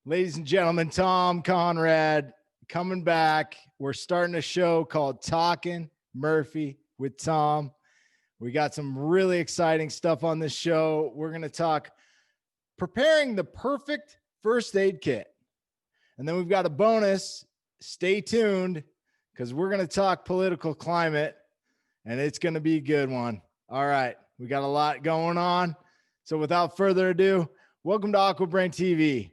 Ladies and gentlemen, Tom Conrad coming back. We're starting a show called Talkin Murphy with Tom. We got some really exciting stuff on this show. We're going to talk preparing the perfect first aid kit. And then we've got a bonus. Stay tuned because we're going to talk political climate and it's going to be a good one. All right. We got a lot going on. So without further ado, welcome to AquaBrainTV.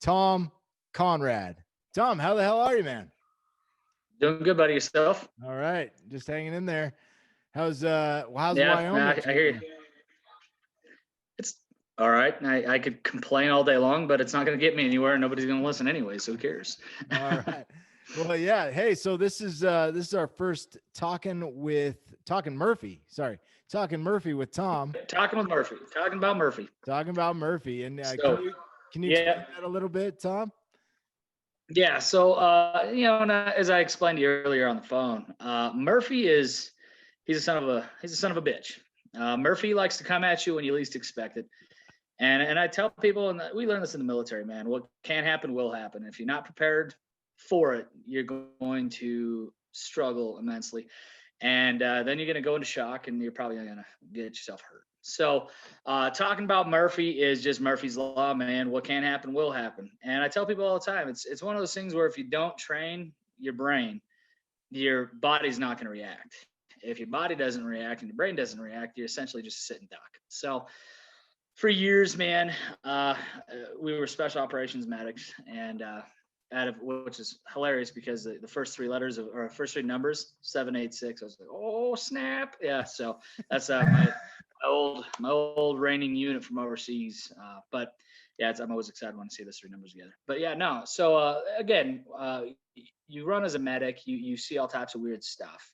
Tom Conrad. Tom, how the hell are you, man? Doing good, buddy. Yourself? All right, just hanging in there. How's Wyoming? I hear you. It's all right. I could complain all day long, but it's not going to get me anywhere. Nobody's going to listen anyway, so who cares? All right. Well, yeah. Hey, so this is our first Talkin Murphy. Sorry, Talkin Murphy with Tom. Talking with Murphy. Talking about Murphy. Talking about Murphy. And can you explain that a little bit, Tom? Yeah. So, as I explained to you earlier on the phone, Murphy he's a son of a bitch. Murphy likes to come at you when you least expect it. And I tell people, and we learn this in the military, man, what can happen will happen. If you're not prepared for it, you're going to struggle immensely. And then you're going to go into shock and you're probably going to get yourself hurt. So talking about Murphy is just Murphy's Law, man. What can happen will happen. And I tell people all the time, it's one of those things where if you don't train your brain, your body's not going to react. If your body doesn't react and your brain doesn't react, you're essentially just a sitting duck. So for years, man, we were special operations medics, and which is hilarious because the first three letters or first three numbers, 786. I was like, oh snap, yeah. So that's my old reigning unit from overseas. But yeah, I'm always excited when I see those three numbers together. But yeah, no. So again, you run as a medic, you see all types of weird stuff.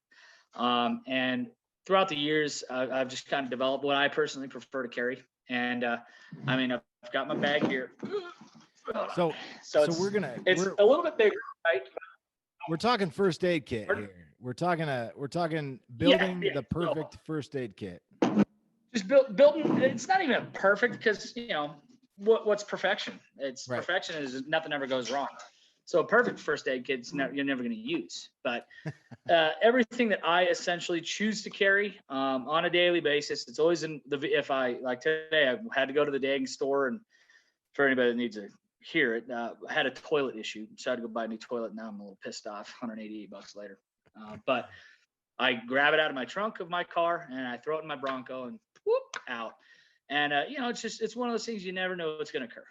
And throughout the years, I've just kind of developed what I personally prefer to carry. And I've got my bag here. So it's a little bit bigger, right? We're talking first aid kit here. We're talking building the perfect first aid kit. Just building. It's not even perfect because what's perfection? It's right. Perfection is nothing ever goes wrong. So a perfect first aid kit you're never going to use. But everything that I essentially choose to carry on a daily basis, it's always if I like today, I had to go to the dang store, and for anybody that needs to hear it, I had a toilet issue, so I had to go buy a new toilet. Now I'm a little pissed off. $188 later, but I grab it out of my trunk of my car and I throw it in my Bronco and whoop out. And it's one of those things you never know what's going to occur.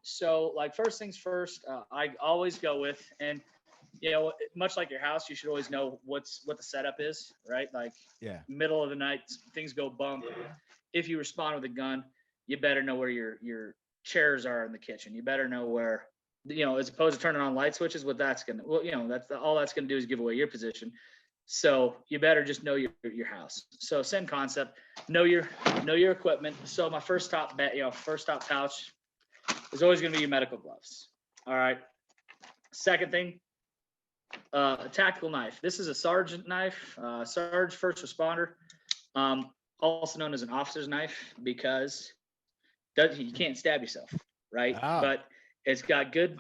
So like first things first, I always go with, and much like your house, you should always know what the setup is, right? Like middle of the night, things go bump. If you respond with a gun, you better know where your chairs are in the kitchen. You better know where, as opposed to turning on light switches, all that's going to do is give away your position. So you better just know your house. So same concept, know your equipment. So my first top pouch is always going to be your medical gloves. All right. Second thing, a tactical knife. This is a sergeant knife, Sarge first responder, also known as an officer's knife because you can't stab yourself, right? Ah. But it's got good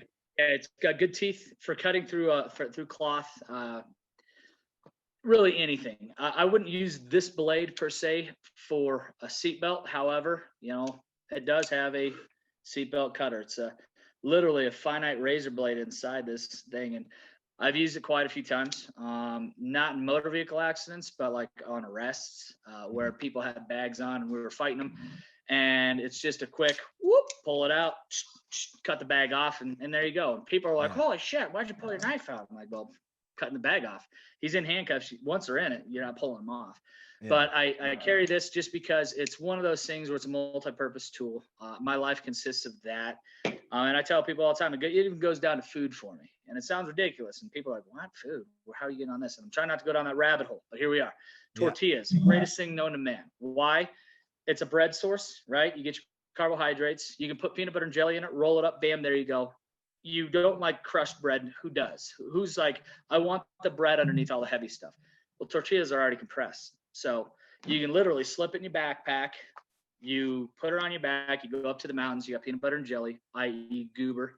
teeth for cutting through through cloth. Really anything. I wouldn't use this blade per se for a seatbelt. However, it does have a seatbelt cutter. It's literally a finite razor blade inside this thing, and I've used it quite a few times. Not in motor vehicle accidents, but like on arrests where people had bags on and we were fighting them. And it's just a quick whoop, pull it out, cut the bag off, and there you go. And people are like, holy shit, why'd you pull your knife out? I'm like, well, cutting the bag off. He's in handcuffs. Once they're in it, you're not pulling them off. Yeah. But I carry this just because it's one of those things where it's a multi-purpose tool. My life consists of that. And I tell people all the time, it even goes down to food for me. And it sounds ridiculous. And people are like, what food? Well, how are you getting on this? And I'm trying not to go down that rabbit hole, but here we are. Tortillas, greatest thing known to man. Why? It's a bread source, right? You get your carbohydrates. You can put peanut butter and jelly in it, roll it up, bam, there you go. You don't like crushed bread. Who does? Who's like, I want the bread underneath all the heavy stuff. Well, tortillas are already compressed. So you can literally slip it in your backpack, you put her on your back, you go up to the mountains, you got peanut butter and jelly, i.e. goober.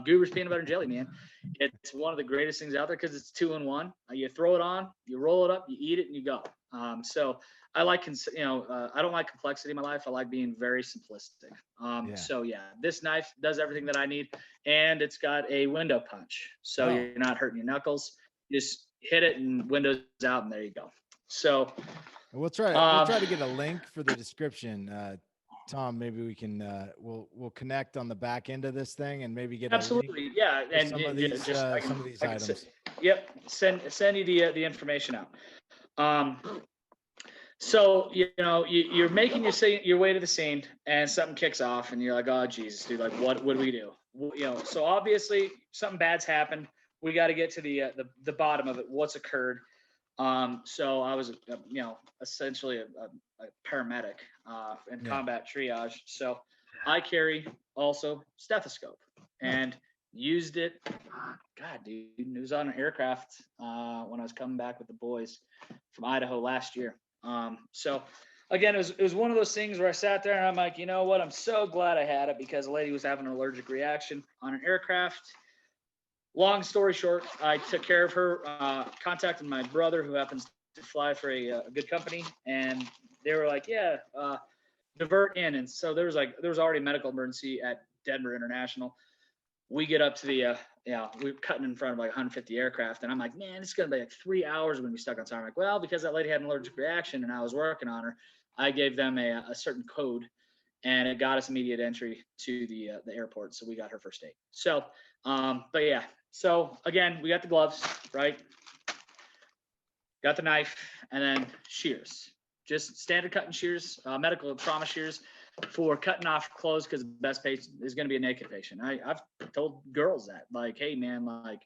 Goober's peanut butter and jelly, man. It's one of the greatest things out there because it's 2-in-1. You throw it on, you roll it up, you eat it, and you go. So I like, I don't like complexity in my life. I like being very simplistic. So yeah, this knife does everything that I need, and it's got a window punch. So you're not hurting your knuckles. You just hit it and windows out, and there you go. So we'll try to get a link for the description. Tom, maybe we can we'll connect on the back end of this thing and maybe get absolutely a link and some of these items. Send you the information out. So you're making your way to the scene, and something kicks off, and you're like, oh Jesus, dude, like what do we do? So obviously something bad's happened. We got to get to the bottom of it. What's occurred? So I was essentially a paramedic in combat triage. So I carry also stethoscope and used it. God, dude, it was on an aircraft when I was coming back with the boys from Idaho last year. So again, it was one of those things where I sat there and I'm like, you know what? I'm so glad I had it because a lady was having an allergic reaction on an aircraft. Long story short, I took care of her, contacted my brother who happens to fly for a good company, and they were like, divert in. And so there was already a medical emergency at Denver International. We get up to we're cutting in front of like 150 aircraft, and I'm like, man, it's going to be like 3 hours when we stuck on time. I'm like, well, because that lady had an allergic reaction and I was working on her, I gave them a certain code, and it got us immediate entry to the airport. So we got her first aid. So, but yeah. So again, we got the gloves, right? Got the knife, and then shears. Just standard cutting shears, medical trauma shears for cutting off clothes because the best patient is going to be a naked patient. I've told girls that, like, hey man, like,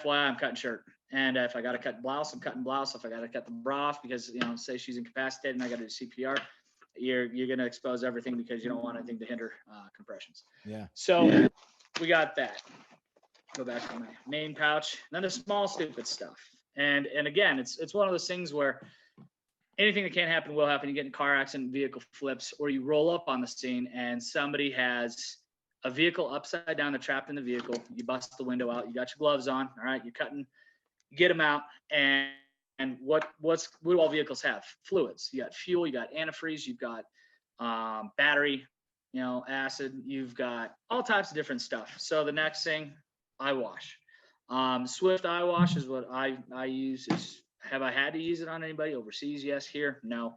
FYI, I'm cutting shirt. And if I got to cut blouse, I'm cutting blouse. If I got to cut the bra off because, say she's incapacitated and I got to do CPR, you're going to expose everything because you don't want anything to hinder compressions. Yeah. So we got that. Go back to my main pouch. Then the small stupid stuff. And again, it's one of those things where anything that can happen will happen. You get in a car accident, vehicle flips, or you roll up on the scene and somebody has a vehicle upside down, they're trapped in the vehicle. You bust the window out. You got your gloves on. All right, you're cutting. You get them out. And what do all vehicles have? Fluids. You got fuel. You got antifreeze. You've got battery. Acid. You've got all types of different stuff. So the next thing, eye wash. Swift eye wash is what I use. Have I had to use it on anybody overseas? Yes. Here, no.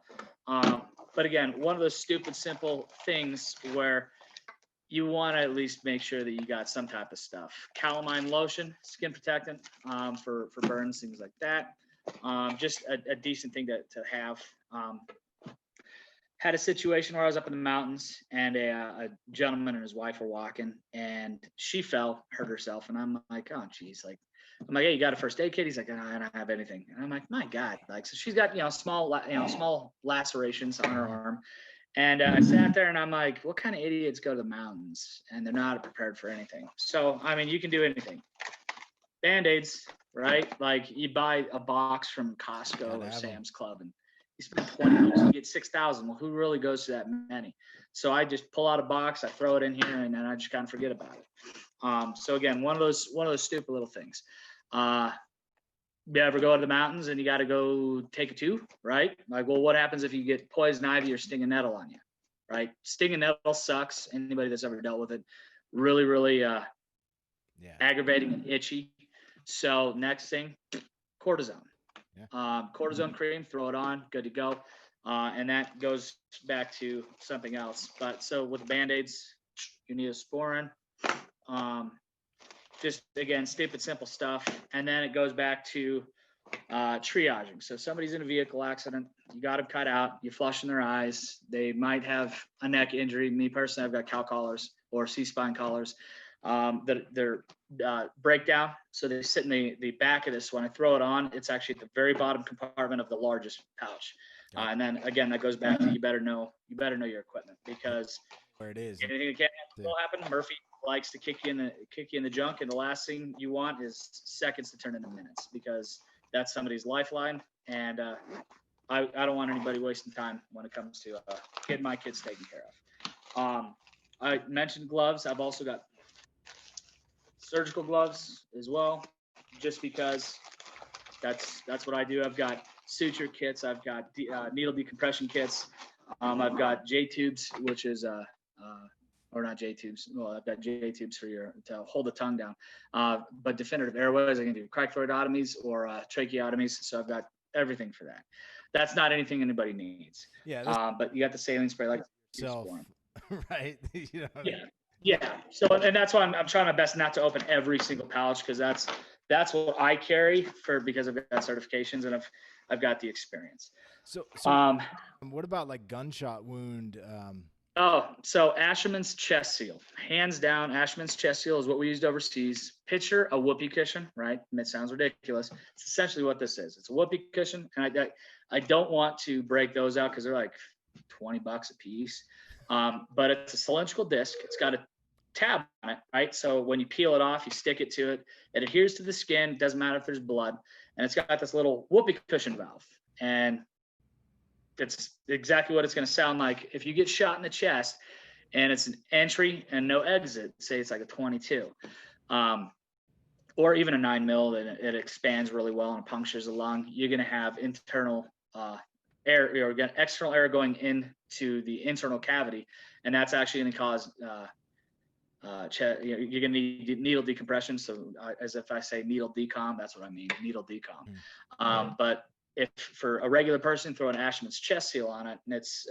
But again, one of those stupid, simple things where you want to at least make sure that you got some type of stuff. Calamine lotion, skin protectant for burns, things like that. Just a decent thing to have. Had a situation where I was up in the mountains and a gentleman and his wife were walking and she fell, hurt herself. And I'm like, oh, geez. I'm like, hey, you got a first aid kit? He's like, I don't have anything. And I'm like, my God. So she's got, small lacerations on her arm. And I sat there and I'm like, what kind of idiots go to the mountains and they're not prepared for anything? So, I mean, you can do anything. Band-Aids, right? Like you buy a box from Costco or Sam's Club and you spend $20, you get 6,000. Well, who really goes to that many? So I just pull out a box, I throw it in here, and then I just kind of forget about it. So again, one of those stupid little things. You ever go to the mountains and you got to go take a tube, right? Like, well, what happens if you get poison ivy or stinging nettle on you, right? Stinging nettle sucks. Anybody that's ever dealt with it, really, really aggravating and itchy. So next thing, cortisone. Cortisone cream, throw it on, good to go. And that goes back to something else. But so with Band-Aids, you need a Sporin. Just again, stupid, simple stuff. And then it goes back to triaging. So somebody's in a vehicle accident, you got them cut out, you're flushing their eyes. They might have a neck injury. Me personally, I've got cow collars or C-spine collars. They're breakdown. So they sit in the back of this. When I throw it on, it's actually at the very bottom compartment of the largest pouch. And then again, that goes back to you better know your equipment because where it is. Anything that can will happen. Murphy likes to kick you in the junk, and the last thing you want is seconds to turn into minutes because that's somebody's lifeline. And I don't want anybody wasting time when it comes to kid, my kid's taken care of. I mentioned gloves. I've also got surgical gloves as well, just because that's what I do. I've got suture kits. I've got needle decompression kits. I've got J tubes, which is or not J tubes. Well, I've got J tubes for to hold the tongue down. But definitive airways, I can do cricothyroidotomies or tracheotomies. So I've got everything for that. That's not anything anybody needs. Yeah. But you got the saline spray like self, right? You know Yeah. So, and that's why I'm trying my best not to open every single pouch, because that's what I carry because I've got certifications and I've got the experience. So what about like gunshot wound? So Asherman's chest seal, hands down. Asherman's chest seal is what we used overseas. Picture a whoopee cushion, right? And it sounds ridiculous. It's essentially what this is. It's a whoopee cushion, and I don't want to break those out because they're like $20 a piece. But it's a cylindrical disc. It's got a tab on it, right? So when you peel it off, you stick it to it. It adheres to the skin. Doesn't matter if there's blood, and it's got this little whoopee cushion valve, and it's exactly what it's going to sound like if you get shot in the chest and it's an entry and no exit. Say it's like a 22, or even a 9 mil, and it expands really well and punctures the lung. You're going to have internal air, or external air going into the internal cavity, and that's actually going to cause you're going to need needle decompression. So as if I say needle decom, that's what I mean, needle decom. But if for a regular person, throw an Asherman's chest seal on it, and it's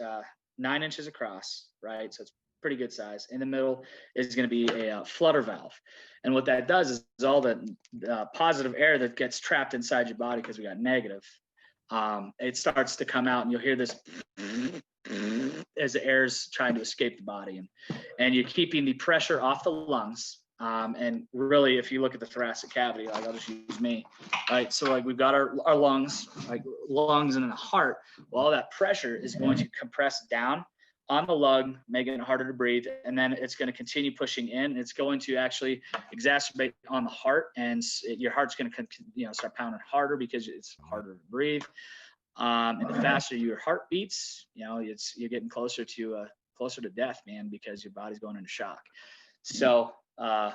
9 inches across, right? So it's pretty good size. In the middle is going to be a flutter valve. And what that does is all the positive air that gets trapped inside your body, because we got negative, it starts to come out, and you'll hear this as the air's trying to escape the body, and you're keeping the pressure off the lungs. And really, if you look at the thoracic cavity, like I'll just use me, right? So like we've got our lungs, like lungs and then the heart. Well, all that pressure is going to compress down on the lung, making it harder to breathe. And then it's going to continue pushing in. It's going to actually exacerbate on the heart, and your heart's going to start pounding harder because it's harder to breathe. And the faster your heart beats, you're getting closer to death, man, because your body's going into shock. So the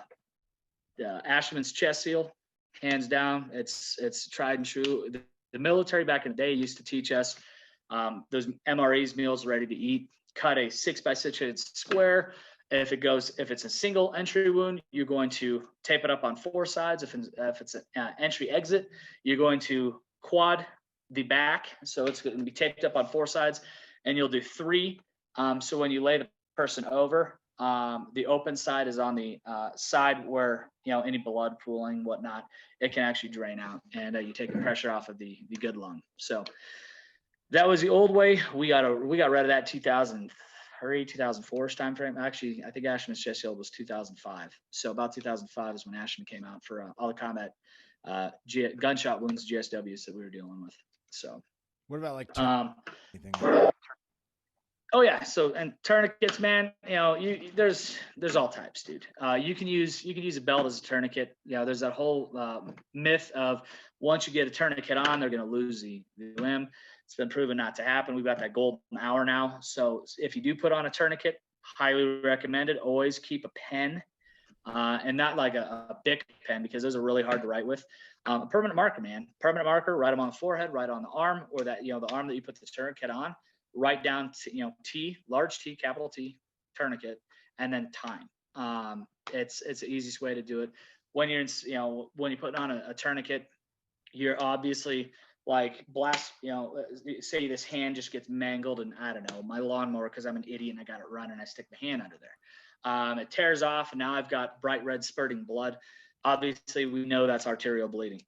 Asherman's chest seal, hands down, it's tried and true. The military back in the day used to teach us those MREs, meals ready to eat. Cut a 6x6 inch square. If it's a single entry wound, you're going to tape it up on 4 sides. If it's an entry exit, you're going to quad the back, so it's going to be taped up on 4 sides, and you'll do 3. So when you lay the person over, the open side is on the side where any blood pooling, whatnot, it can actually drain out, and you take the pressure off of the good lung. So that was the old way. We got rid of that 2003, 2004-ish time frame. Actually, I think Asherman's chest seal was 2005. So about 2005 is when Asherman came out for all the combat gunshot wounds, GSWs that we were dealing with. So what about like anything? Oh yeah. So, and tourniquets, man, there's all types, dude. You can use a belt as a tourniquet. There's that whole myth of once you get a tourniquet on, they're going to lose the limb. It's been proven not to happen. We've got that golden hour now. So if you do put on a tourniquet, highly recommended. Always keep a pen, and not like a Bic pen, because those are really hard to write with. A permanent marker, man. Permanent marker, write them on the forehead, write on the arm, or that the arm that you put the tourniquet on. Write down T, large T, capital T, tourniquet, and then time. It's the easiest way to do it. When you're when you put on a tourniquet, you're obviously like say this hand just gets mangled, and I don't know, my lawnmower, because I'm an idiot and I got it running, I stick my hand under there. It tears off, and now I've got bright red spurting blood. Obviously, we know that's arterial bleeding.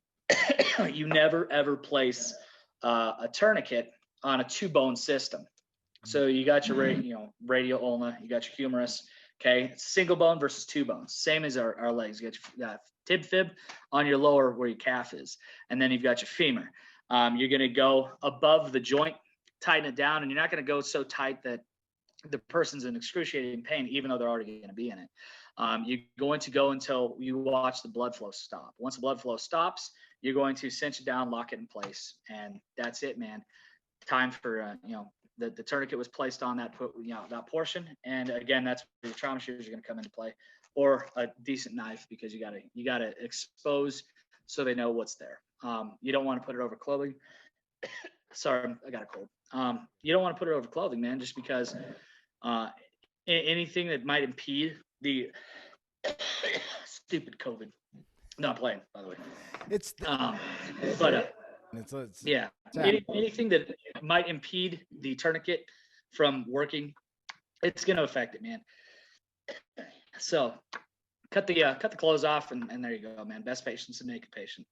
You never ever place a tourniquet on a 2-bone system. So you got your radial ulna, you got your humerus. Okay, it's single bone versus 2 bones. Same as our legs. You got your tib fib on your lower where your calf is, and then you've got your femur. You're going to go above the joint, tighten it down, and you're not going to go so tight that the person's in excruciating pain, even though they're already going to be in it. You're going to go until you watch the blood flow stop. Once the blood flow stops, you're going to cinch it down, lock it in place, and that's it, man. Time for the tourniquet was placed on that, that portion. And again, that's where your trauma shears are going to come into play, or a decent knife, because you gotta expose so they know what's there. You don't want to put it over clothing. Sorry, I got a cold. You don't want to put it over clothing, man, just because anything that might impede the stupid COVID. Not playing, by the way. Yeah, anything that might impede the tourniquet from working, it's going to affect it, man. So cut the clothes off, and there you go, man. Best patient's a naked patient.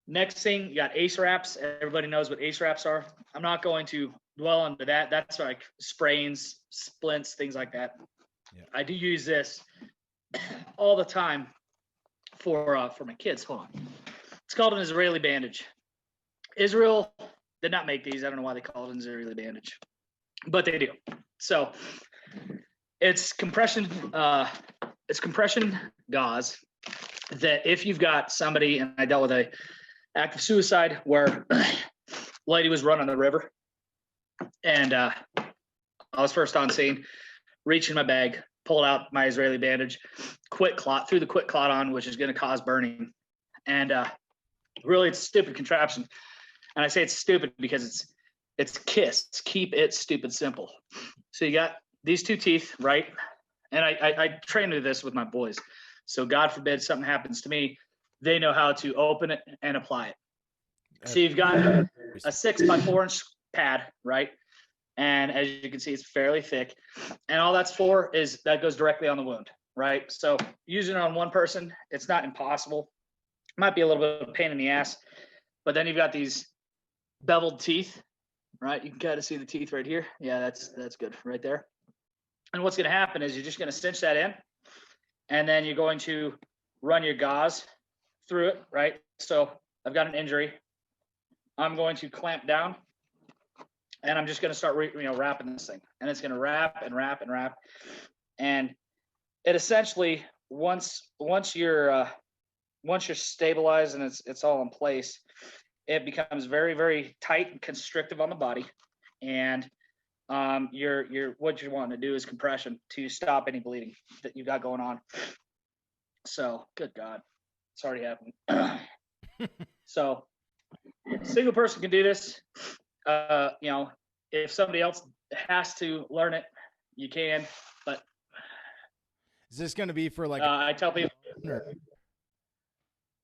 Next thing, you got ace wraps. Everybody knows what ace wraps are. I'm not going to dwell into that. That's like sprains, splints, things like that. Yeah. I do use this all the time for my kids. Hold on. It's called an Israeli bandage. Israel did not make these. I don't know why they call it an Israeli bandage, but they do. So it's compression gauze that if you've got somebody, and I dealt with a active suicide where lady was run on the river, and I was first on scene, reaching my bag, pulled out my Israeli bandage, threw the quick clot on, which is going to cause burning. And really, it's a stupid contraption. And I say it's stupid because it's KISS. Keep it stupid simple. So you got these two teeth, right? And I train with this with my boys. So God forbid something happens to me, they know how to open it and apply it. So you've got a 6x4 inch pad, right? And as you can see, it's fairly thick. And all that's for is that goes directly on the wound, right? So using it on one person, it's not impossible. It might be a little bit of a pain in the ass, but then you've got these beveled teeth, right? You can kind of see the teeth right here. Yeah, that's good right there. And what's going to happen is you're just going to cinch that in, and then you're going to run your gauze through it, right? So I've got an injury. I'm going to clamp down, and I'm just going to start wrapping this thing, and it's going to wrap and wrap and wrap. And it essentially, once you're stabilized and it's all in place, it becomes very, very tight and constrictive on the body. And what you want to do is compression to stop any bleeding that you got going on. So good God, it's already happened. So single person can do this. If somebody else has to learn it, you can. But is this going to be for like? I tell people.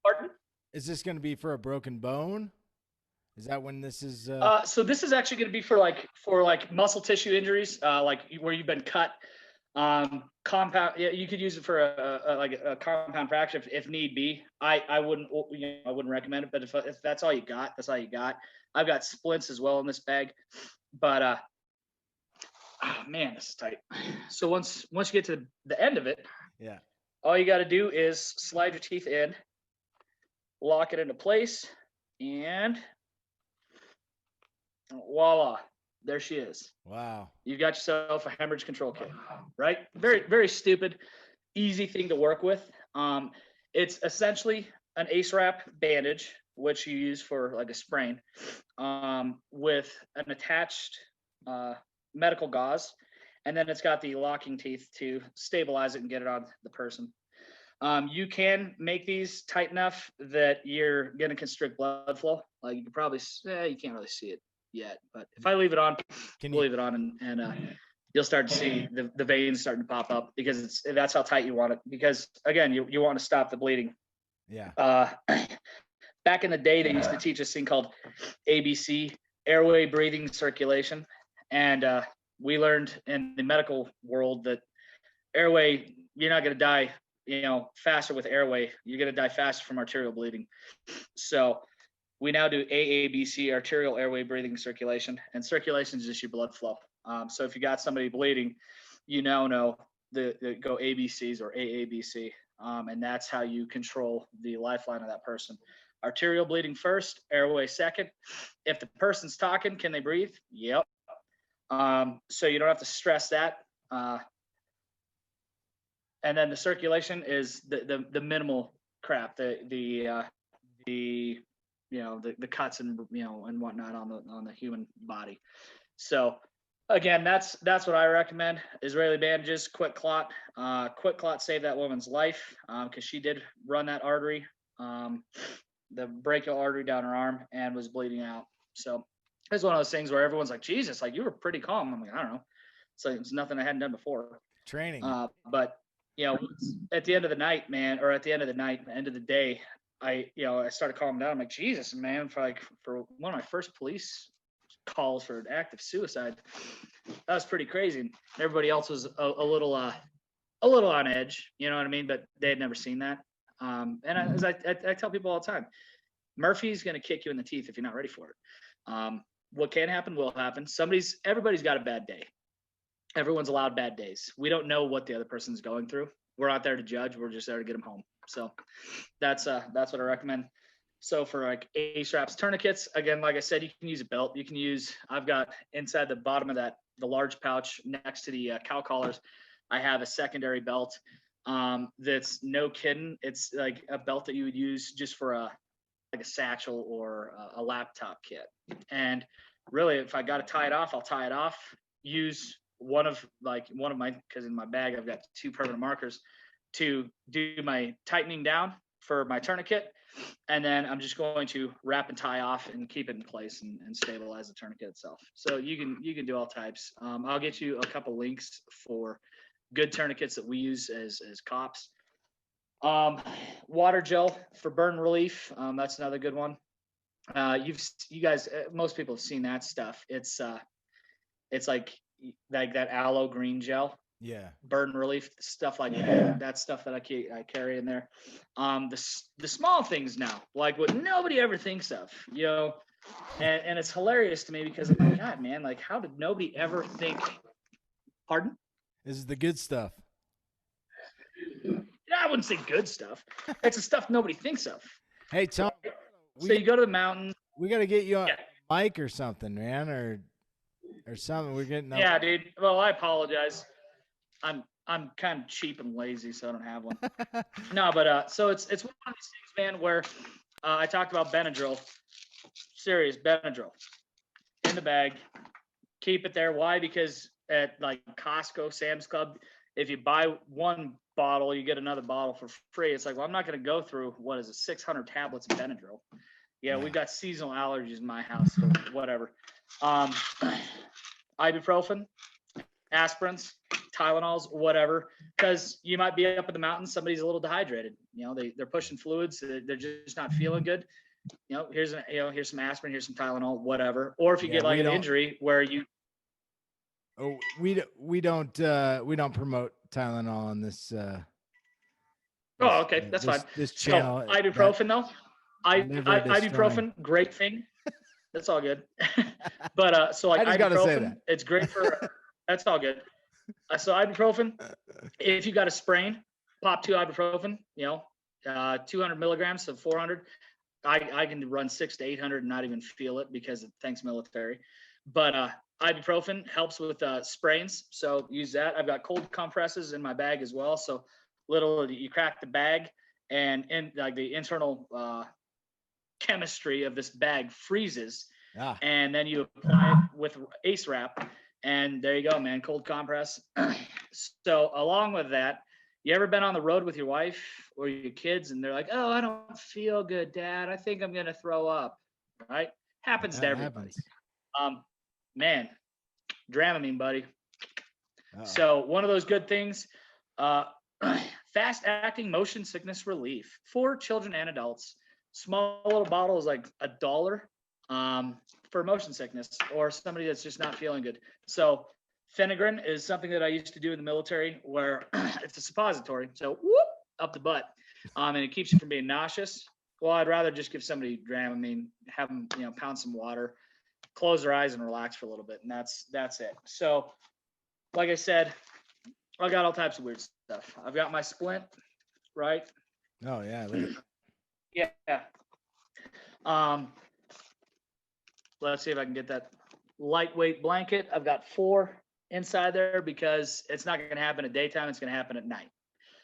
Pardon? Is this going to be for a broken bone? Is that when this is? So this is actually going to be for muscle tissue injuries, like where you've been cut. Compound. Yeah, you could use it for a compound fracture if need be. I wouldn't recommend it, but if that's all you got, that's all you got. I've got splints as well in this bag, but man, this is tight. So once you get to the end of it, yeah, all you got to do is slide your teeth in, lock it into place, and voila, there she is. Wow. You got yourself a hemorrhage control kit, right? Very, very stupid, easy thing to work with. It's essentially an ace wrap bandage, which you use for like a sprain, with an attached medical gauze. And then it's got the locking teeth to stabilize it and get it on the person. You can make these tight enough that you're going to constrict blood flow. Like you can probably, you can't really see it yet, but if I leave it on, leave it on, and you'll start to see the veins starting to pop up, because that's how tight you want it. Because again, you want to stop the bleeding. Yeah. Back in the day, they used to teach us a thing called ABC, airway, breathing, circulation, and we learned in the medical world that airway, you're not going to die, faster with airway. You're going to die faster from arterial bleeding. So we now do AABC, arterial, airway, breathing, circulation, and circulation is just your blood flow. So if you got somebody bleeding, you now know the go ABCs or AABC, and that's how you control the lifeline of that person. Arterial bleeding first, airway second. If the person's talking, can they breathe? Yep. So you don't have to stress that. And then the circulation is the minimal crap, the the cuts and, and whatnot on the human body. So again, that's what I recommend. Israeli bandages, quick clot saved that woman's life. Cause she did run that artery, the brachial artery down her arm, and was bleeding out. So it's one of those things where everyone's like, Jesus, like, you were pretty calm. I'm like, I don't know. So it's nothing I hadn't done before. Training. But at the end of the night, man, or at the end of the day, I started calming down. I'm like, Jesus, man, for one of my first police calls for an active suicide, that was pretty crazy. And everybody else was a little on edge, you know what I mean? But they had never seen that. And as I tell people all the time, Murphy's going to kick you in the teeth if you're not ready for it. What can happen will happen. Everybody's got a bad day. Everyone's allowed bad days. We don't know what the other person's going through. We're not there to judge. We're just there to get them home. So that's what I recommend. So for like A-straps, tourniquets, again, like I said, you can use a belt. I've got inside the bottom of the large pouch next to the cow collars, I have a secondary belt. That's no kidding. It's like a belt that you would use just for a satchel or a laptop kit. And really, if I got to tie it off, I'll tie it off. Use one of my, because in my bag I've got 2 permanent markers to do my tightening down for my tourniquet, and then I'm just going to wrap and tie off and keep it in place and stabilize the tourniquet itself. So you can do all types. I'll get you a couple links for good tourniquets that we use as cops. Water gel for burn relief. That's another good one. You guys, most people have seen that stuff. It's like that aloe green gel. Yeah. Burn relief stuff like that. That's stuff that I carry in there. The small things now, like what nobody ever thinks of, and it's hilarious to me because I'm like, God, man, like, how did nobody ever think? Pardon? This is the good stuff. I wouldn't say good stuff. It's the stuff nobody thinks of. Hey, Tom. So you go to the mountains. We got to get you on a mic or something, man, or something. We're getting. Yeah, dude. Well, I apologize. I'm kind of cheap and lazy, so I don't have one. No, but so it's one of these things, man, where I talked about Benadryl. Serious Benadryl in the bag. Keep it there. Why? Because at like Costco, Sam's Club, if you buy one bottle, you get another bottle for free. It's like, well, I'm not going to go through 600 tablets of Benadryl. Yeah, we've got seasonal allergies in my house, so whatever. Ibuprofen, aspirins, Tylenols, whatever, because you might be up in the mountains, somebody's a little dehydrated. They're pushing fluids, they're just not feeling good. Here's some aspirin, here's some Tylenol, whatever. Or if you get like an injury where you. Oh, we don't promote Tylenol on this. Oh, okay, that's fine. This channel. So, ibuprofen though. Ibuprofen, great thing. That's all good. But so like ibuprofen, it's great for. That's all good. So ibuprofen, if you got a sprain, pop 2 ibuprofen. 200 milligrams of 400. I can run 600 to 800 and not even feel it because thanks military. But ibuprofen helps with sprains, so use that. I've got cold compresses in my bag as well. So you crack the bag, and like the internal chemistry of this bag freezes, and then you apply it with Ace Wrap, and there you go, man. Cold compress. So along with that, you ever been on the road with your wife or your kids, and they're like, "Oh, I don't feel good, Dad. I think I'm gonna throw up." Right? Happens to everybody. Man, Dramamine, buddy. So one of those good things, fast-acting motion sickness relief for children and adults. Small little bottle is like $1 for motion sickness or somebody that's just not feeling good. So Phenergan is something that I used to do in the military where it's a suppository. So whoop, up the butt, and it keeps you from being nauseous. Well, I'd rather just give somebody Dramamine, have them, pound some water, close their eyes and relax for a little bit, and that's it. So like I said, I got all types of weird stuff. I've got my splint, right? Oh yeah. Yeah. Let's see if I can get that lightweight blanket. I've got 4 inside there because it's not going to happen at daytime. It's going to happen at night.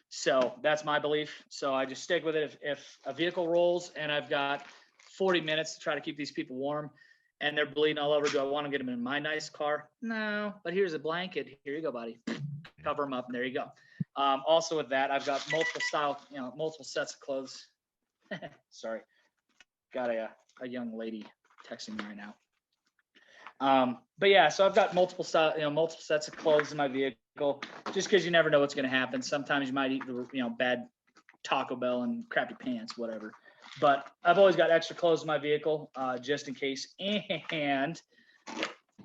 So that's my belief. So I just stick with it. If a vehicle rolls and I've got 40 minutes to try to keep these people warm, and they're bleeding all over. Do I want to get them in my nice car? No, but here's a blanket. Here you go, buddy. Cover them up, and there you go. Also with that, I've got multiple sets of clothes. Sorry, got a young lady texting me right now. But yeah, so I've got multiple sets of clothes in my vehicle, just because you never know what's going to happen. Sometimes you might eat the bad Taco Bell and crappy pants, whatever. But I've always got extra clothes in my vehicle, just in case. And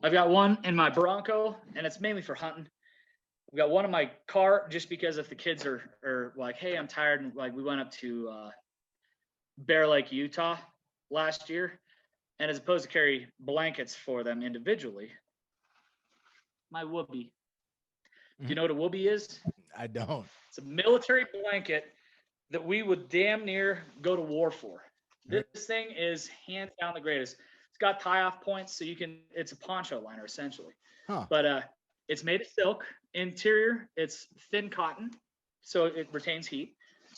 I've got one in my Bronco, and it's mainly for hunting. I've got one in my car just because if the kids are like, hey, I'm tired, and like we went up to Bear Lake, Utah last year, and as opposed to carry blankets for them individually, my whoopee. Do you know what a whoopee is? I don't. It's a military blanket that we would damn near go to war for. This thing is hands down the greatest. It's got tie-off points, so it's a poncho liner essentially. But it's made of silk. Interior, it's thin cotton, so it retains heat.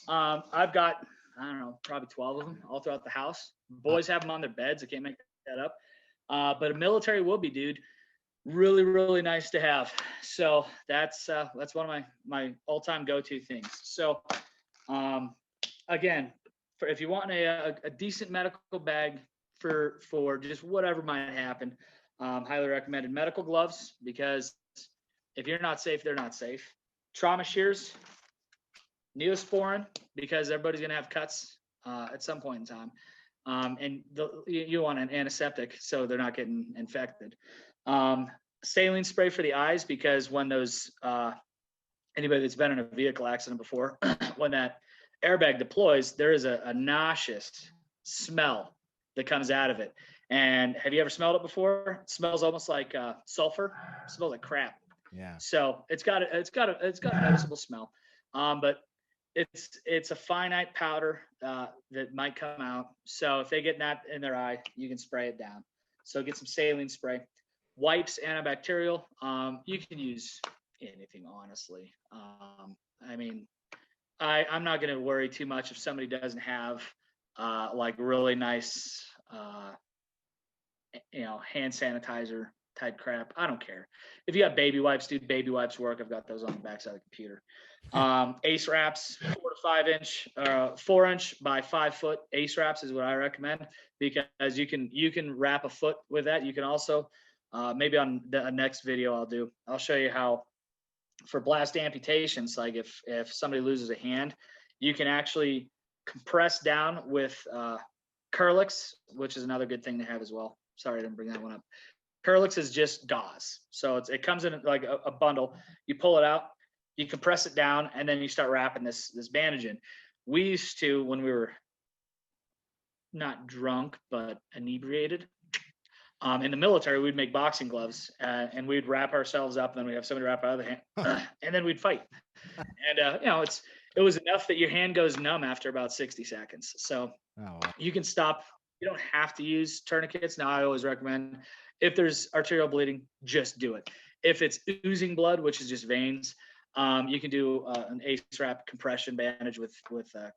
I've got, I don't know, probably 12 of them all throughout the house. Boys have them on their beds. I can't make that up. But a military whoopee, dude, really, really nice to have. So that's one of my all-time go-to things. So again, if you want a decent medical bag for just whatever might happen, highly recommended medical gloves, because if you're not safe, they're not safe. Trauma shears, Neosporin, because everybody's going to have cuts at some point in time. And you want an antiseptic so they're not getting infected. Saline spray for the eyes, because when those, anybody that's been in a vehicle accident before, when that airbag deploys, there is a nauseous smell that comes out of it. And have you ever smelled it before? It smells almost like sulfur. It smells like crap. Yeah. So it's got a noticeable smell. But it's a finite powder that might come out. So if they get that in their eye, you can spray it down. So get some saline spray. Wipes, antibacterial. You can use anything, honestly. I mean, I'm not going to worry too much if somebody doesn't have like really nice, hand sanitizer type crap. I don't care. If you have baby wipes, dude, baby wipes work. I've got those on the backside of the computer. Ace wraps, 4 to 5 inch, 4 inch by 5 foot ace wraps is what I recommend, because you can wrap a foot with that. You can also, maybe on the next video I'll show you how for blast amputations, like if somebody loses a hand, you can actually compress down with Curlix, which is another good thing to have as well. Sorry, I didn't bring that one up. Curlix is just gauze. So it comes in like a bundle. You pull it out, you compress it down, and then you start wrapping this bandage in. We used to, when we were not drunk, but inebriated, in the military, we'd make boxing gloves, and we'd wrap ourselves up, and then we'd have somebody wrap our other hand, and then we'd fight. And, it was enough that your hand goes numb after about 60 seconds. So you can stop. You don't have to use tourniquets. Now, I always recommend, if there's arterial bleeding, just do it. If it's oozing blood, which is just veins, you can do an ace wrap compression bandage with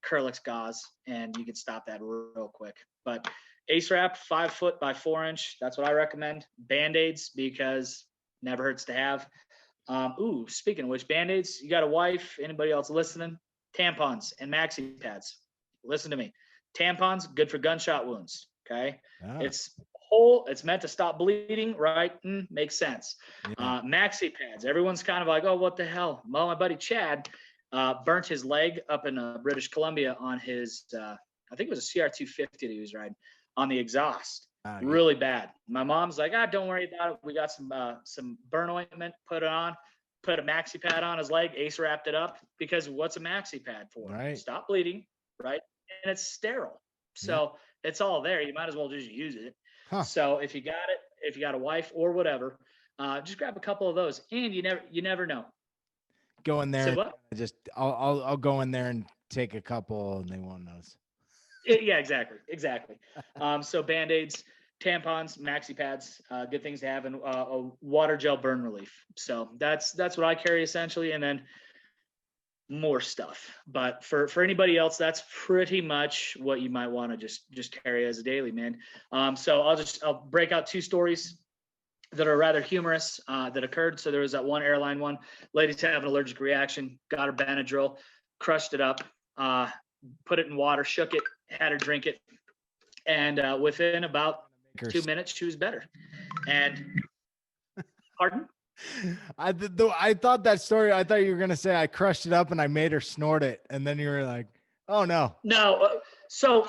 Curlix gauze, and you can stop that real quick. But ace wrap, 5 foot by 4 inch, that's what I recommend. Band-aids, because never hurts to have. Speaking of which, Band-aids, you got a wife, anybody else listening? Tampons and maxi pads. Listen to me. Tampons, good for gunshot wounds. Okay. It's meant to stop bleeding, right? Makes sense. Yeah. Maxi pads. Everyone's kind of like, oh, what the hell? Well, my buddy Chad burnt his leg up in British Columbia on his, I think it was a CR250 that he was riding, on the exhaust. Really bad. My mom's like, don't worry about it. We got some burn ointment, put it on, put a maxi pad on his leg, ace wrapped it up, because what's a maxi pad for? Right. Stop bleeding, right? And it's sterile. So it's all there. You might as well just use it. So if you got it, if you got a wife or whatever, just grab a couple of those, and you never know. Go in there. I'll go in there and take a couple, and they won't notice. Yeah, exactly. So Band-aids, tampons, maxi pads, good things to have, and a water gel burn relief. So that's what I carry essentially. And then more stuff. But for anybody else, that's pretty much what you might want to just carry as a daily, man. So I'll break out 2 stories that are rather humorous that occurred. So there was that one airline one. Lady's having an allergic reaction, got her Benadryl, crushed it up, put it in water, shook it, had her drink it. And within about 2 minutes, she was better. And pardon? I thought that story, I thought you were going to say I crushed it up and I made her snort it. And then you were like, oh no. No. So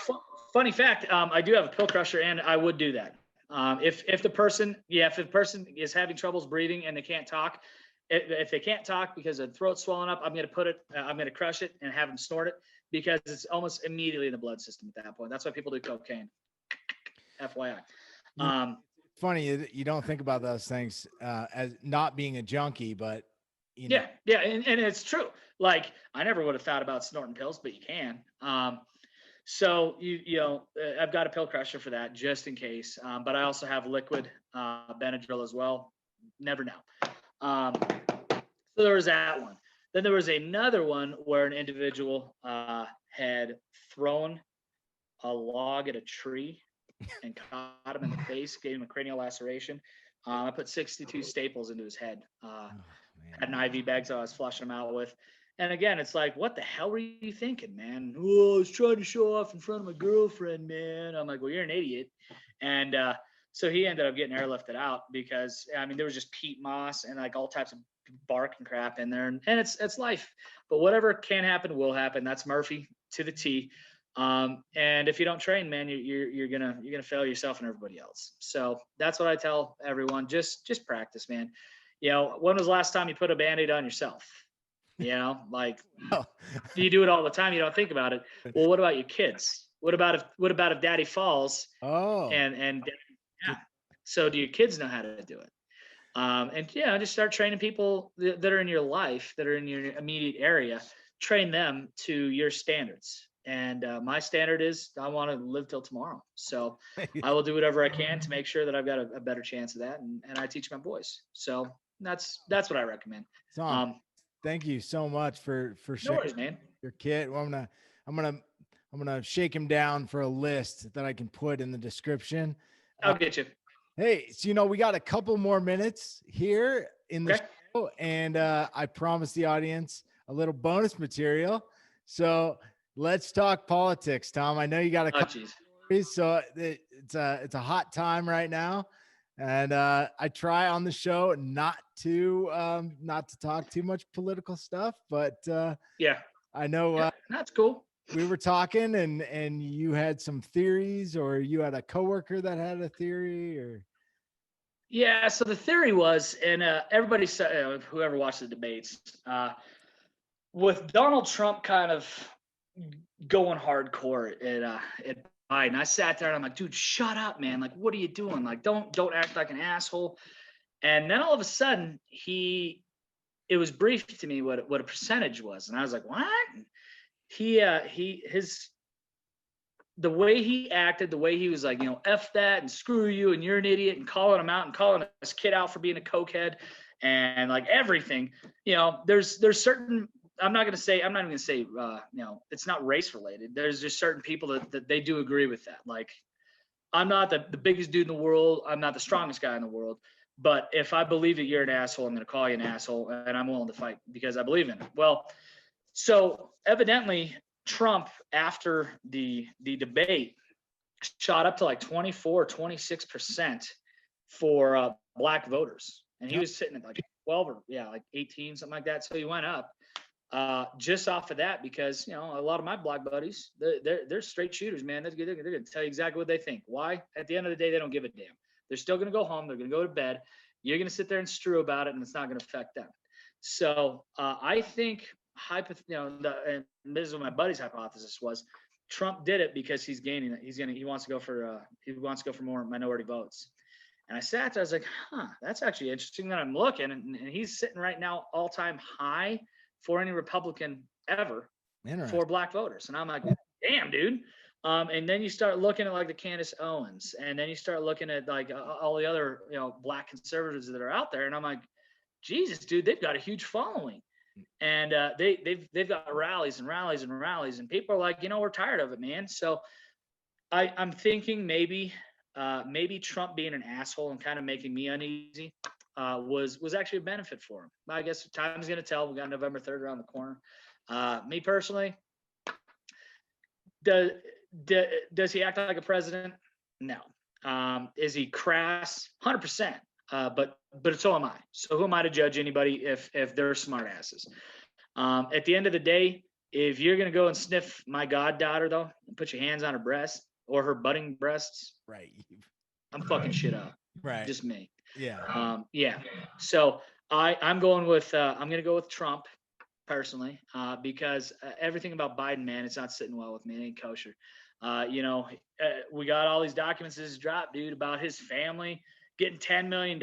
funny fact, I do have a pill crusher and I would do that. If the person is having troubles breathing and they can't talk, if they can't talk because their throat's swollen up, I'm going to crush it and have them snort it because it's almost immediately in the blood system at that point. That's why people do cocaine. FYI. Funny, you don't think about those things as not being a junkie, but you know. Yeah, and it's true. Like I never would have thought about snorting pills, but you can. So I've got a pill crusher for that just in case. But I also have liquid Benadryl as well. Never know. So there was that one. Then there was another one where an individual had thrown a log at a tree and caught him in the face, gave him a cranial laceration. I put 62 staples into his head. Had an IV bag, so I was flushing him out with. And again, it's like, what the hell were you thinking, man? Oh, I was trying to show off in front of my girlfriend, man. I'm like, well, you're an idiot. And so he ended up getting airlifted out because, I mean, there was just peat moss and like all types of bark and crap in there. And it's life. But whatever can happen will happen. That's Murphy to the T. And if you don't train, man, you're gonna fail yourself and everybody else. So that's what I tell everyone. Just practice, man. When was the last time you put a Band-Aid on yourself? Like you do it all the time. You don't think about it. Well, what about your kids? What about if daddy falls? Oh, and yeah. So do your kids know how to do it? And just start training people that are in your life, that are in your immediate area. Train them to your standards. And my standard is I want to live till tomorrow. So I will do whatever I can to make sure that I've got a better chance of that. And I teach my boys. So that's what I recommend. Thank you so much for no worries, man. Your kid. Well, I'm gonna shake him down for a list that I can put in the description. I'll get you. Hey, so we got a couple more minutes here in the show, and I promised the audience a little bonus material. So let's talk politics, Tom. I know you got a couple stories, so it's a hot time right now, and I try on the show not to talk too much political stuff, but I know that's cool. We were talking, and you had some theories, or you had a coworker that had a theory, or. Yeah, so the theory was, and everybody said, whoever watched the debates, with Donald Trump kind of going hardcore at Biden, I sat there and I'm like, dude, shut up, man. Like, what are you doing? Like, don't act like an asshole. And then all of a sudden, it was briefed to me what a percentage was, and I was like, what? The way he acted, the way he was like, F that and screw you and you're an idiot and calling him out and calling this kid out for being a cokehead and like everything, there's certain, I'm not even going to say, it's not race related. There's just certain people that they do agree with that. Like, I'm not the biggest dude in the world. I'm not the strongest guy in the world. But if I believe that you're an asshole, I'm going to call you an asshole and I'm willing to fight because I believe in it. Well, so evidently, Trump, after the debate, shot up to like 24, 26% for black voters. And he was sitting at like 12 or like 18, something like that. So he went up just off of that because, a lot of my black buddies, they're straight shooters, man. They're going to tell you exactly what they think. Why? At the end of the day, they don't give a damn. They're still going to go home. They're going to go to bed. You're going to sit there and strew about it, and it's not going to affect them. So I think and this is what my buddy's hypothesis was. Trump did it because he's gaining it. He wants to go for more minority votes. And I sat there, I was like, that's actually interesting. That I'm looking, and he's sitting right now all-time high for any Republican ever for black voters. And I'm like, damn, dude. And then you start looking at like the Candace Owens, and then you start looking at like all the other black conservatives that are out there, and I'm like, Jesus, dude, they've got a huge following. And they've got rallies and rallies and rallies, and people are like, we're tired of it, man. So I'm thinking maybe Trump being an asshole and kind of making me uneasy was actually a benefit for him. I guess time's gonna tell. We got November 3rd around the corner. Me personally, does he act like a president? No. Is he crass? 100%. But so am I. So who am I to judge anybody if they're smart asses? At the end of the day, if you're gonna go and sniff my goddaughter though, and put your hands on her breast or her budding breasts, right, I'm fucking shit up. Right. Just me. Yeah. Yeah. So I'm going with I'm gonna go with Trump personally, because everything about Biden, man, it's not sitting well with me. It ain't kosher. We got all these documents this dropped, dude, about his family getting $10 million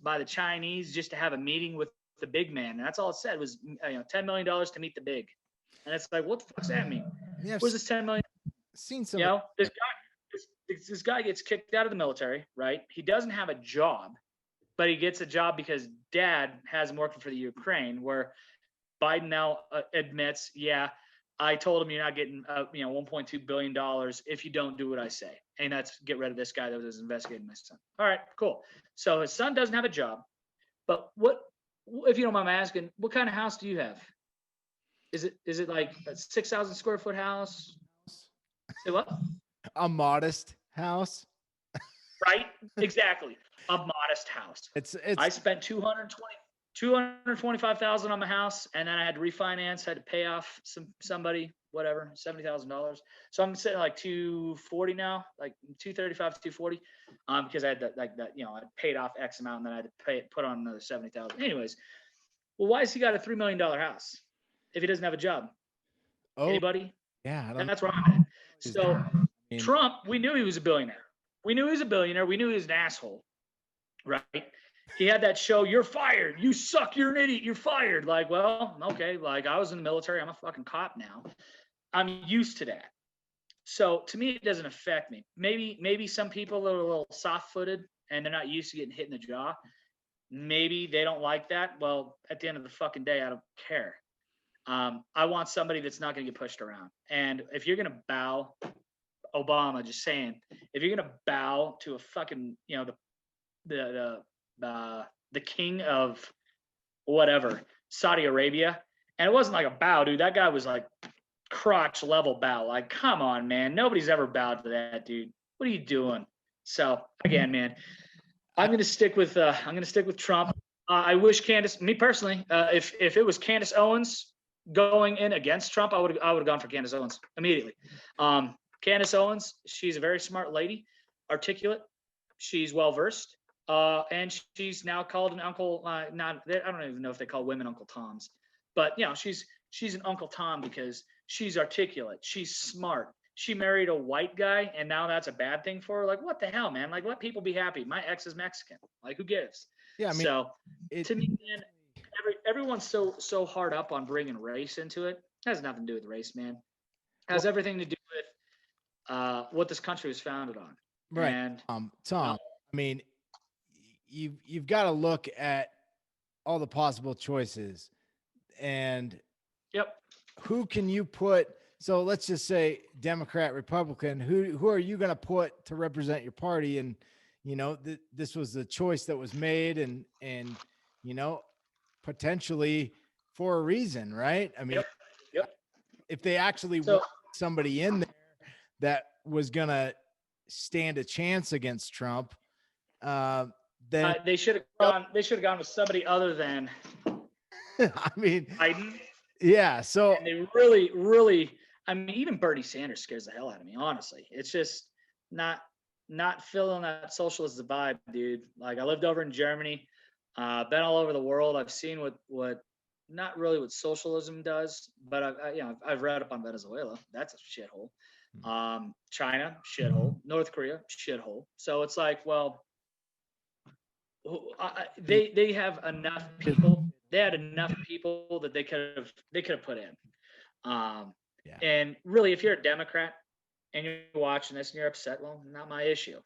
by the Chinese just to have a meeting with the big man. And that's all it said was, $10 million to meet the big. And it's like, what the fuck's that mean? Yeah, where's this $10 million? Seen some. This guy gets kicked out of the military, right? He doesn't have a job, but he gets a job because dad has him working for the Ukraine, where Biden now admits, yeah, I told him you're not getting, $1.2 billion if you don't do what I say. And that's get rid of this guy that was investigating my son. All right, cool. So his son doesn't have a job, but if you don't mind asking, what kind of house do you have? Is it like a 6,000 square foot house? Say what? A modest house. Right? Exactly. A modest house. I spent $225,000 on my house, and then I had to refinance, had to pay off somebody, whatever, $70,000. So I'm sitting like 240 now, like 235 to 240, because I had I paid off X amount, and then I had to put on another 70,000. Anyways, well, why has he got a $3 million house if he doesn't have a job? Anybody? Yeah, that's where I'm at. So Trump, we knew he was a billionaire. We knew he was an asshole, right? He had that show, "You're fired. You suck. You're an idiot. You're fired." Like, well, okay. Like, I was in the military. I'm a fucking cop now. I'm used to that. So to me, it doesn't affect me. Maybe some people are a little soft-footed and they're not used to getting hit in the jaw. Maybe they don't like that. Well, at the end of the fucking day, I don't care. I want somebody that's not going to get pushed around. And if you're going to bow, Obama, just saying, if you're going to bow to a fucking, the king of whatever, Saudi Arabia, and it wasn't like a bow, dude. That guy was like crotch level bow. Like, come on, man. Nobody's ever bowed to that, dude. What are you doing? So again, man, I'm gonna stick with Trump. I wish me personally, if it was Candace Owens going in against Trump, I would have gone for Candace Owens immediately. Candace Owens, she's a very smart lady, articulate. She's well versed. And she's now called an uncle. I don't even know if they call women Uncle Toms, but she's an Uncle Tom because she's articulate. She's smart. She married a white guy, and now that's a bad thing for her. Like, what the hell, man? Like, let people be happy. My ex is Mexican. Like, who gives? Yeah, I mean, so to me, man, everyone's so hard up on bringing race into it. It has nothing to do with race, man. It has everything to do with what this country was founded on. Right. And Tom, I mean, you've got to look at all the possible choices, and who can you put? So let's just say Democrat, Republican. Who are you going to put to represent your party? And this was the choice that was made, and potentially for a reason, right? I mean, if they actually want somebody in there that was going to stand a chance against Trump, then they should have gone. They should have gone with somebody other than. I mean, Biden. Yeah. So and they really. I mean, even Bernie Sanders scares the hell out of me. Honestly, it's just not feeling that socialist vibe, dude. Like, I lived over in Germany, been all over the world. I've seen what not really what socialism does, but I've read up on Venezuela. That's a shithole. China, shithole. North Korea, shithole. So it's like, well, they have enough people. They had enough people that they could have put in. And really, if you're a Democrat and you're watching this and you're upset, well, not my issue.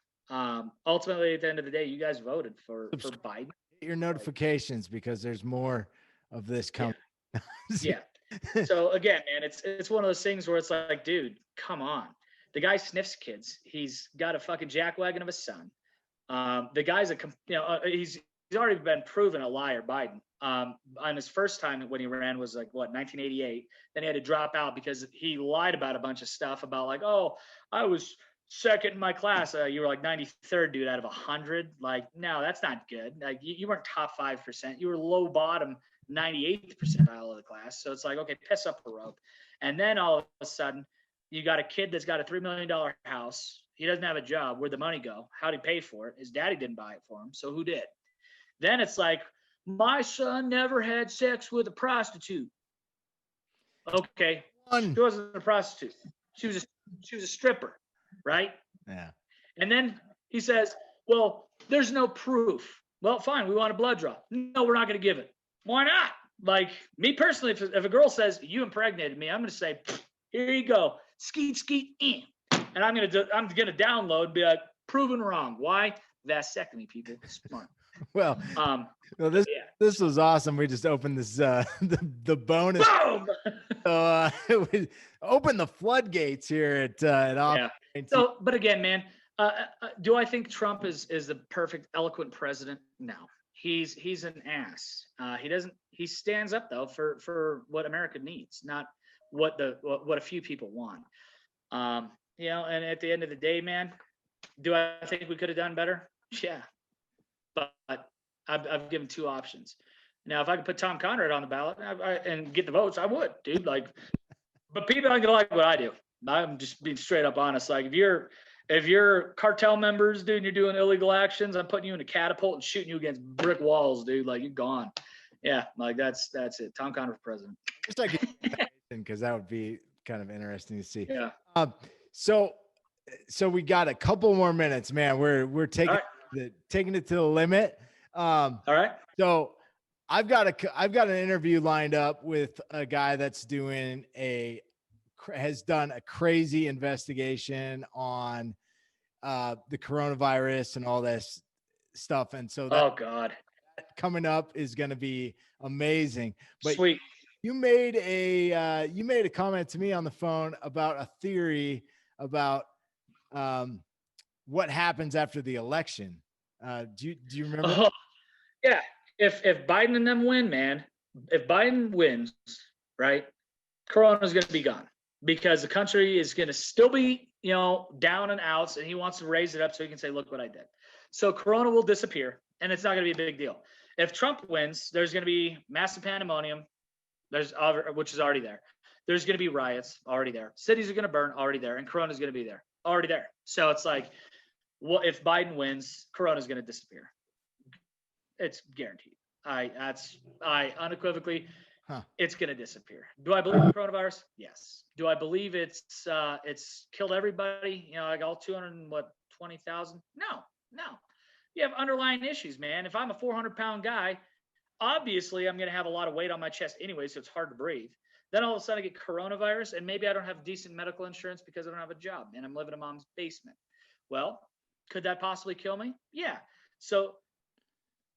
Ultimately, at the end of the day, you guys voted for Biden. Your notifications, because there's more of this coming. Yeah. So again, man, it's one of those things where it's like, dude, come on. The guy sniffs kids. He's got a fucking jackwagon of a son. The guy's he's already been proven a liar, Biden. On his first time when he ran was like 1988. Then he had to drop out because he lied about a bunch of stuff about like, oh, I was second in my class. You were like 93rd, dude, out of 100. Like, no, that's not good. Like, you weren't top 5%. You were low bottom 98th percentile of the class. So it's like, okay, piss up a rope. And then all of a sudden, you got a kid that's got a $3 million house. He doesn't have a job. Where'd the money go? How'd he pay for it? His daddy didn't buy it for him. So who did? Then it's like, my son never had sex with a prostitute. Okay. She wasn't a prostitute. She was a stripper, right? Yeah. And then he says, well, there's no proof. Well, fine. We want a blood draw. No, we're not going to give it. Why not? Like, me personally, if a girl says, you impregnated me, I'm going to say, here you go. Skeet, skeet, in. And I'm gonna download, be like, proven wrong. Why? Vasectomy, people. Smart. Well, this was awesome. We just opened this the bonus. Boom! We open the floodgates here at yeah. So, but again, man, do I think Trump is the perfect, eloquent president? No. He's an ass. He stands up though for what America needs, not what a few people want. And at the end of the day, man, do I think we could have done better? Yeah. But I've given two options. Now, if I could put Tom Conrad on the ballot and get the votes, I would, dude. Like, but people aren't gonna like what I do. I'm just being straight up honest. Like, if you're cartel members, dude, and you're doing illegal actions, I'm putting you in a catapult and shooting you against brick walls, dude. Like, you're gone. Yeah, like that's it. Tom Conrad for president. Just like, because that would be kind of interesting to see. Yeah. So we got a couple more minutes, man. We're taking taking it to the limit. All right. So I've got an interview lined up with a guy that's has done a crazy investigation on the coronavirus and all this stuff. And so oh God, coming up is going to be amazing. But sweet. You made a comment to me on the phone about a theory about what happens after the election. Do you remember? Yeah. If Biden and them win, man, if Biden wins, right, Corona's going to be gone because the country is going to still be, down and outs, and he wants to raise it up so he can say, look what I did. So Corona will disappear, and it's not going to be a big deal. If Trump wins, there's going to be massive pandemonium. Which is already there. There's going to be riots already there. Cities are going to burn already there, and Corona's going to be there already there. So it's like, well, if Biden wins, Corona's going to disappear. It's guaranteed. I unequivocally, it's going to disappear. Do I believe in coronavirus? Yes. Do I believe it's killed everybody? Like all 220,000? No. You have underlying issues, man. If I'm a 400-pound guy, obviously I'm going to have a lot of weight on my chest anyway, so it's hard to breathe. Then all of a sudden I get coronavirus, and maybe I don't have decent medical insurance because I don't have a job and I'm living in mom's basement. Well, could that possibly kill me? Yeah. So,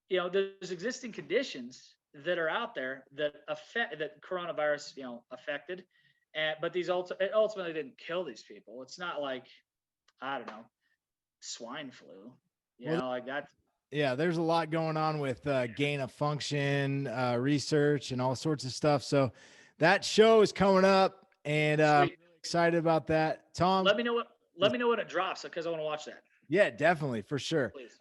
there's existing conditions that are out there that coronavirus, affected, but these ultimately didn't kill these people. It's not like, I don't know, swine flu, like that. Yeah, there's a lot going on with gain of function research and all sorts of stuff. So that show is coming up, and I'm really excited about that. Tom, let me know when it drops because I want to watch that. Yeah, definitely, for sure. Please.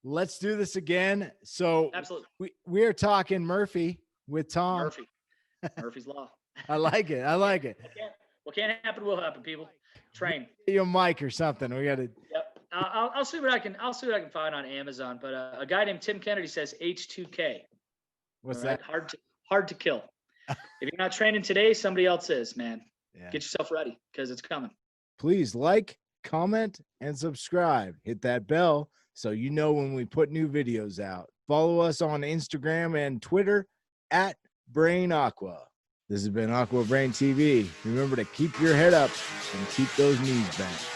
Let's do this again. So absolutely, we are talking Murphy with Tom. Murphy's Law. I like it. What can't happen will happen, people. Train. Get you a mic or something. We got to. Yep. I'll see what I can find on Amazon. But a guy named Tim Kennedy says H2K. What's that? Hard to kill. If you're not training today, somebody else is, man. Yeah. Get yourself ready because it's coming. Please like, comment, and subscribe. Hit that bell so you know when we put new videos out. Follow us on Instagram and Twitter at Brain Aqua. This has been AquaBrainTV. Remember to keep your head up and keep those knees bent.